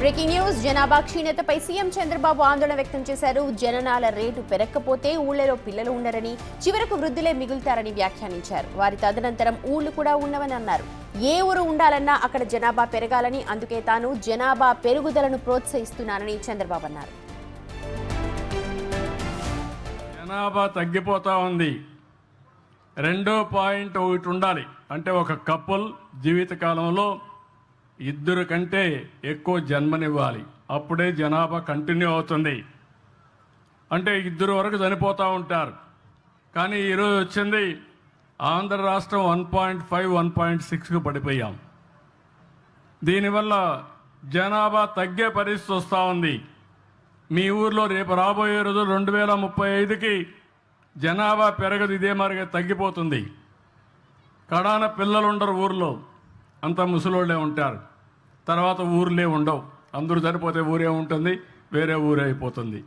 Breaking news. జనాభా క్షీణతపై CM Chandrababu ఆందోళన వ్యక్తం చేశారు. జననాల రేటు పెరగకపోతే ఊళ్లలో పిల్లలు ఉండరని, చివరకు వృద్ధులే మిగులుతారని వ్యాఖ్యానించారు. వారి తదనంతరం ఊళ్లు కూడా ఉండవని అన్నారు. ఏ ఊరు ఉండాలన్నా అక్కడ జనాభా పెరగాలని, అందుకే తాను జనాభా పెరుగుదలను ప్రోత్సహిస్తున్నానని చంద్రబాబు అన్నారు. జనాభా తగ్గిపోతా ఉంది. 2.1 ఉండాలి. అంటే ఒక కపుల్ జీవితకాలంలో 2 కంటే ఎక్కువ జన్మనివ్వాలి. అప్పుడే జనాభా కంటిన్యూ అవుతుంది. అంటే 2 వరకు చనిపోతూ ఉంటారు. కానీ ఈరోజు వచ్చింది ఆంధ్ర రాష్ట్రం 1.5, 1.6కు పడిపోయాం. దీనివల్ల జనాభా తగ్గే పరిస్థితి వస్తూ ఉంది. మీ ఊర్లో రేపు రాబోయే రోజు 2035కి జనాభా పెరగదు, ఇదే మరిగా తగ్గిపోతుంది. కడాన పిల్లలు ఉండరు ఊర్లో, అంతా ముసలోళ్ళే ఉంటారు. తర్వాత ఊర్లే ఉండవు. అందరూ చనిపోతే ఊరే ఉంటుంది, వేరే ఊరే అయిపోతుంది.